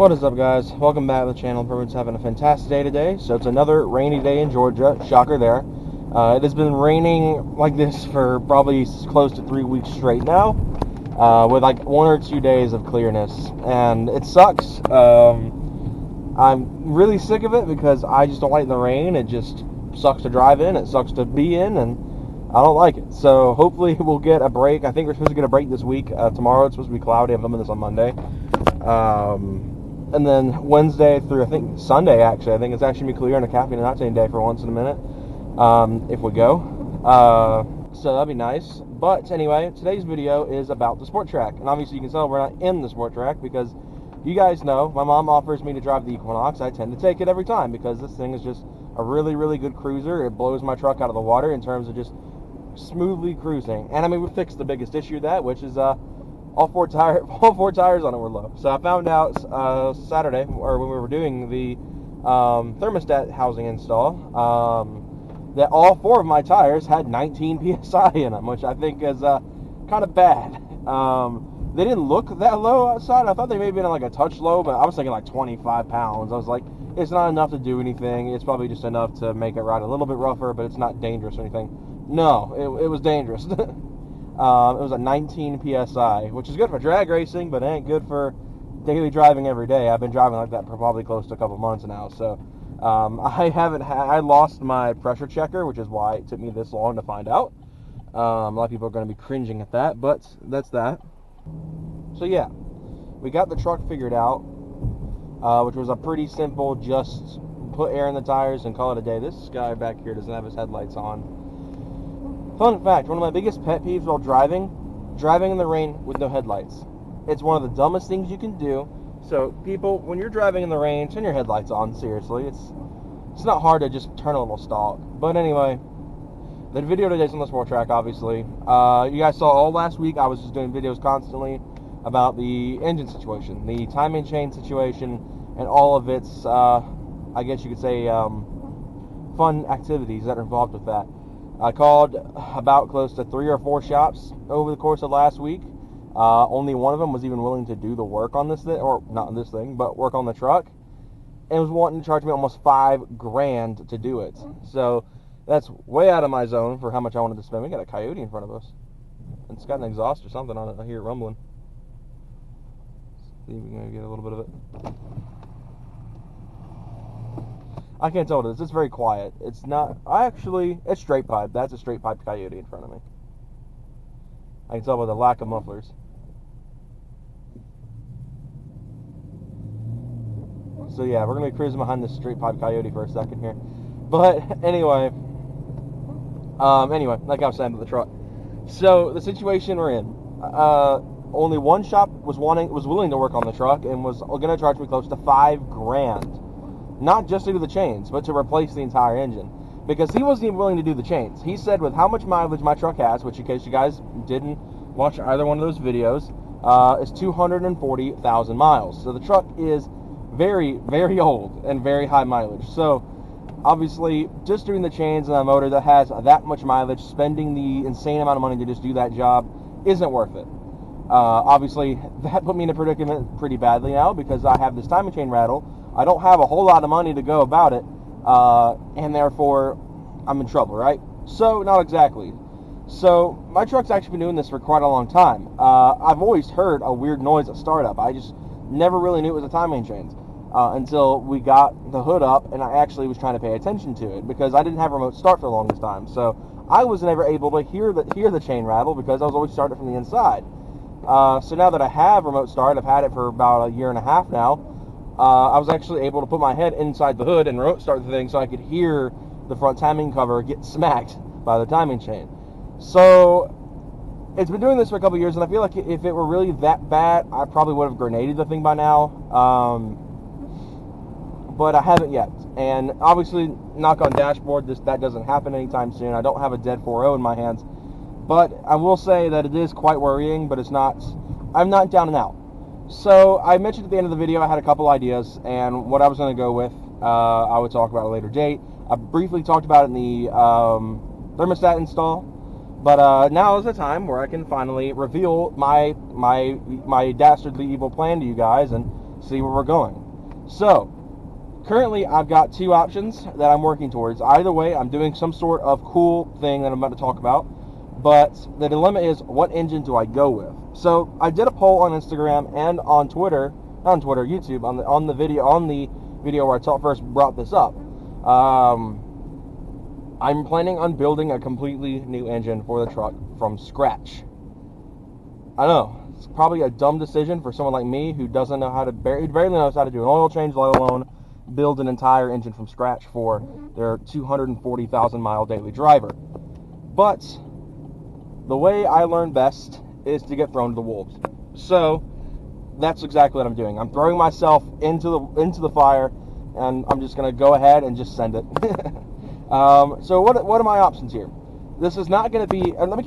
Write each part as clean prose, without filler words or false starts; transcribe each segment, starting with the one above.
What is up, guys? Welcome back to the channel. Everyone's having a fantastic day today. So it's another rainy day in Georgia. Shocker there. It has been raining like this for probably close to 3 weeks straight now, with like 1 or 2 days of clearness, and it sucks. I'm really sick of it because I just don't like the rain. It just sucks to drive in. It sucks to be in, and I don't like it. So hopefully we'll get a break. I think we're supposed to get a break this week. Tomorrow it's supposed to be cloudy. I'm filming this on Monday. And then Wednesday through, I think, Sunday, actually. I think it's actually going to be clear and a caffeine and octane day for once in a minute, if we go. So that'd be nice. But anyway, today's video is about the sport track. And obviously you can tell we're not in the sport track because you guys know my mom offers me to drive the Equinox. I tend to take it every time because this thing is just a really, really good cruiser. It blows my truck out of the water in terms of just smoothly cruising. And I mean, we fixed the biggest issue of that, which is all four tires on it were low. So I found out Saturday, or when we were doing the thermostat housing install, that all 4 of my tires had 19 psi in them, which I think is kind of bad. They didn't look that low outside. I thought they may have been like a touch low, but I was thinking like 25 pounds. I was like, it's not enough to do anything. It's probably just enough to make it ride a little bit rougher, but it's not dangerous or anything. No, it was dangerous. It was a 19 psi, which is good for drag racing, but it ain't good for daily driving every day. I've been driving like that for probably close to a couple months now. So I lost my pressure checker, which is why it took me this long to find out. A lot of people are going to be cringing at that, but that's that. So yeah, we got the truck figured out, which was a pretty simple, just put air in the tires and call it a day. This guy back here doesn't have his headlights on. Fun fact, one of my biggest pet peeves while driving in the rain with no headlights. It's one of the dumbest things you can do. So people, when you're driving in the rain, turn your headlights on, seriously. It's not hard to just turn a little stalk. But anyway, the video today's on the sport track, obviously. You guys saw all last week, I was just doing videos constantly about the engine situation, the timing chain situation, and all of its, I guess you could say, fun activities that are involved with that. I called about close to 3 or 4 shops over the course of last week. Only one of them was even willing to do the work on this thing, or not on this thing, but work on the truck, and was wanting to charge me almost $5,000 to do it. So that's way out of my zone for how much I wanted to spend. We got a coyote in front of us. It's got an exhaust or something on it. I hear it rumbling. See if we can get a little bit of it. I can't tell what it is. It's very quiet. It's not... it's straight pipe. That's a straight pipe coyote in front of me. I can tell by the lack of mufflers. So yeah, we're going to be cruising behind this straight pipe coyote for a second here. But anyway, like I was saying about the truck. So the situation we're in, only one shop was willing to work on the truck and was going to charge me close to $5,000. Not just to do the chains, but to replace the entire engine. Because he wasn't even willing to do the chains. He said with how much mileage my truck has, which in case you guys didn't watch either one of those videos, is 240,000 miles. So the truck is very, very old and very high mileage. So obviously, just doing the chains and a motor that has that much mileage, spending the insane amount of money to just do that job isn't worth it. Obviously, that put me in a predicament pretty badly now because I have this timing chain rattle. I don't have a whole lot of money to go about it, and therefore I'm in trouble, right? So, not exactly. So, my truck's actually been doing this for quite a long time. I've always heard a weird noise at startup. I just never really knew it was the timing chains until we got the hood up, and I actually was trying to pay attention to it because I didn't have remote start for the longest time. So, I was never able to hear the chain rattle because I was always starting from the inside. So now that I have remote start, I've had it for about 1.5 years now. I was actually able to put my head inside the hood and remote start the thing so I could hear the front timing cover get smacked by the timing chain. So it's been doing this for a couple years, and I feel like if it were really that bad, I probably would have grenaded the thing by now. But I haven't yet. And obviously, knock on dashboard, that doesn't happen anytime soon. I don't have a dead 4.0 in my hands. But I will say that it is quite worrying, but I'm not down and out. So I mentioned at the end of the video I had a couple ideas, and what I was going to go with, I would talk about at a later date. I briefly talked about it in the thermostat install, but now is the time where I can finally reveal my dastardly evil plan to you guys and see where we're going. So, currently I've got two options that I'm working towards. Either way, I'm doing some sort of cool thing that I'm about to talk about, but the dilemma is, what engine do I go with? So, I did a poll on Instagram and on Twitter, not on Twitter, YouTube, on the video where I first brought this up. I'm planning on building a completely new engine for the truck from scratch. I know, it's probably a dumb decision for someone like me who doesn't know how to, who barely knows how to do an oil change, let alone build an entire engine from scratch for their 240,000 mile daily driver. But the way I learn best is to get thrown to the wolves. So that's exactly what I'm doing. I'm throwing myself into the fire, and I'm just going to go ahead and just send it. So what are my options here? This is not going to be, and let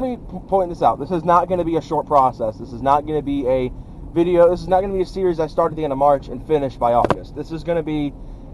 me point this out. This is not going to be a short process. This is not going to be a video. This is not going to be a series I start at the end of March and finish by August. This is going to be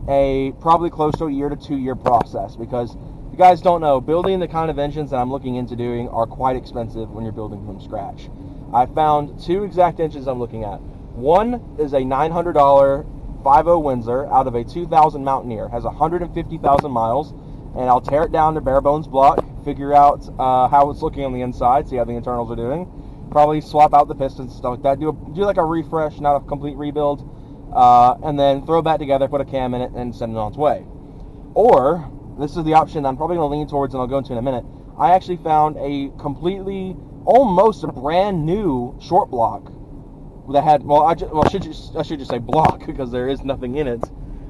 a probably close to a year to 2 year process, because if you guys don't know, building the kind of engines that I'm looking into doing are quite expensive when you're building from scratch. I found two exact engines I'm looking at. One is a $900 5.0 Windsor out of a 2000 Mountaineer, has 150,000 miles, and I'll tear it down to bare bones block, figure out how it's looking on the inside, see how the internals are doing, probably swap out the pistons and stuff like that, do like a refresh, not a complete rebuild, and then throw that together, put a cam in it, and send it on its way. Or, this is the option I'm probably going to lean towards, and I'll go into in a minute, I actually found a completely, almost a brand new short block that had, I should just say block, because there is nothing in it,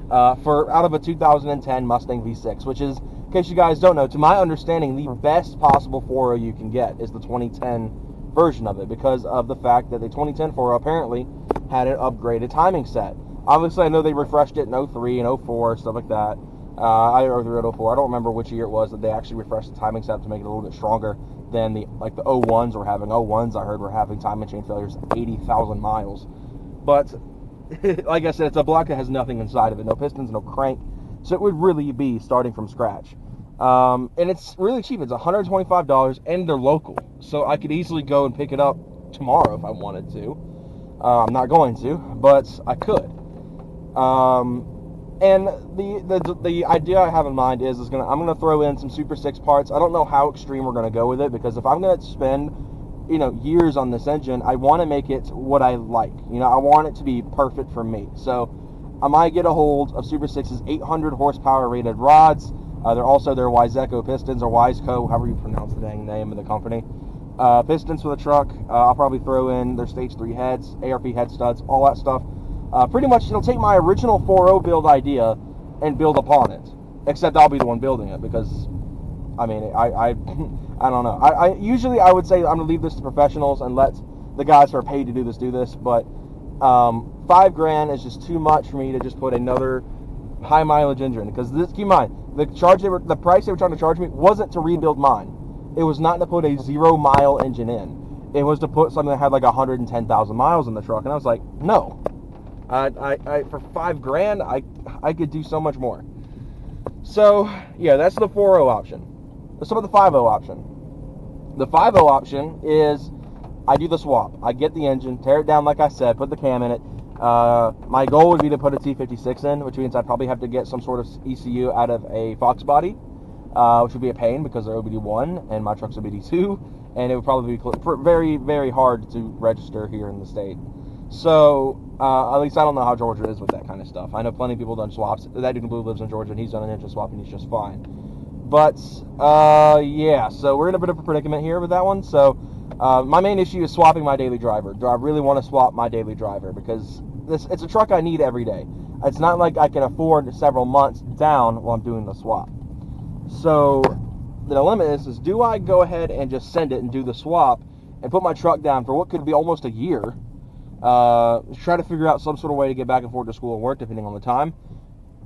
for out of a 2010 Mustang V6, which is, in case you guys don't know, to my understanding, the best possible 4.0 you can get is the 2010 version of it, because of the fact that the 2010 4.0 apparently had an upgraded timing set. Obviously, I know they refreshed it in 03 and 04, stuff like that. I or 03 and 04. I don't remember which year it was that they actually refreshed the timing set to make it a little bit stronger than the 01s were having. 01s, I heard, were having timing chain failures 80,000 miles. But like I said, it's a block that has nothing inside of it, no pistons, no crank, so it would really be starting from scratch. And it's really cheap. It's $125, and they're local, so I could easily go and pick it up tomorrow if I wanted to. I'm not going to, but I could. And the idea I have in mind is I'm gonna throw in some Super 6 parts. I don't know how extreme we're gonna go with it, because if I'm gonna spend years on this engine, I want to make it what I like. I want it to be perfect for me. So I might get a hold of Super 6's 800 horsepower rated rods. They're also their Wiseco pistons, or Wiseco, however you pronounce the dang name of the company. Pistons for the truck. I'll probably throw in their Stage 3 heads, ARP head studs, all that stuff. Pretty much, it'll take my original 4.0 build idea and build upon it. Except I'll be the one building it, because, I mean, I don't know. I usually I would say I'm gonna leave this to professionals and let the guys who are paid to do this. But $5,000 is just too much for me to just put another high mileage engine. Because keep in mind, the price they were trying to charge me wasn't to rebuild mine. It was not to put a 0 mile engine in. It was to put something that had like 110,000 miles in the truck, and I was like, no. For $5,000, I could do so much more. So yeah, that's the 4.0 option. Let's talk about the 5.0 option. The 5.0 option is I do the swap. I get the engine, tear it down like I said, put the cam in it. My goal would be to put a T56 in, which means I'd probably have to get some sort of ECU out of a Fox body, which would be a pain because they're OBD1 and my truck's OBD2, and it would probably be very, very hard to register here in the state. So, at least I don't know how Georgia is with that kind of stuff. I know plenty of people done swaps. That dude in blue lives in Georgia, and he's done an engine swap, and he's just fine. But, yeah, so we're in a bit of a predicament here with that one. So, my main issue is swapping my daily driver. Do I really want to swap my daily driver? Because it's a truck I need every day. It's not like I can afford several months down while I'm doing the swap. So, the dilemma is do I go ahead and just send it and do the swap and put my truck down for what could be almost a year, try to figure out some sort of way to get back and forth to school and work depending on the time?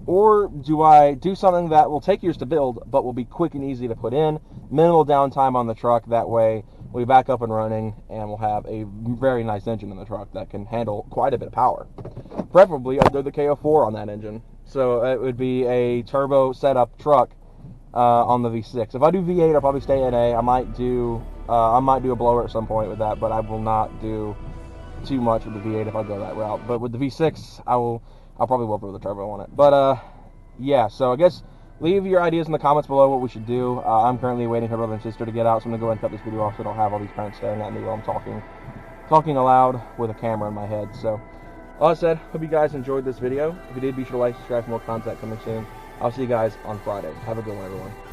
Or do I do something that will take years to build but will be quick and easy to put in, minimal downtime on the truck, that way we'll be back up and running and we'll have a very nice engine in the truck that can handle quite a bit of power. Preferably I'd throw the KO4 on that engine, so it would be a turbo setup truck on the V6. If I do V8, I'll probably stay NA. I might do a blower at some point with that, but I will not do too much with the V8 if I go that route. But with the V6, I'll probably will throw the turbo on it. But yeah, so I guess leave your ideas in the comments below what we should do. I'm currently waiting for my brother and sister to get out, so I'm gonna go ahead and cut this video off so I don't have all these parents staring at me while I'm talking aloud with a camera in my head. So all that said, hope you guys enjoyed this video. If you did, be sure to like, subscribe for more content coming soon. I'll see you guys on Friday. Have a good one, everyone.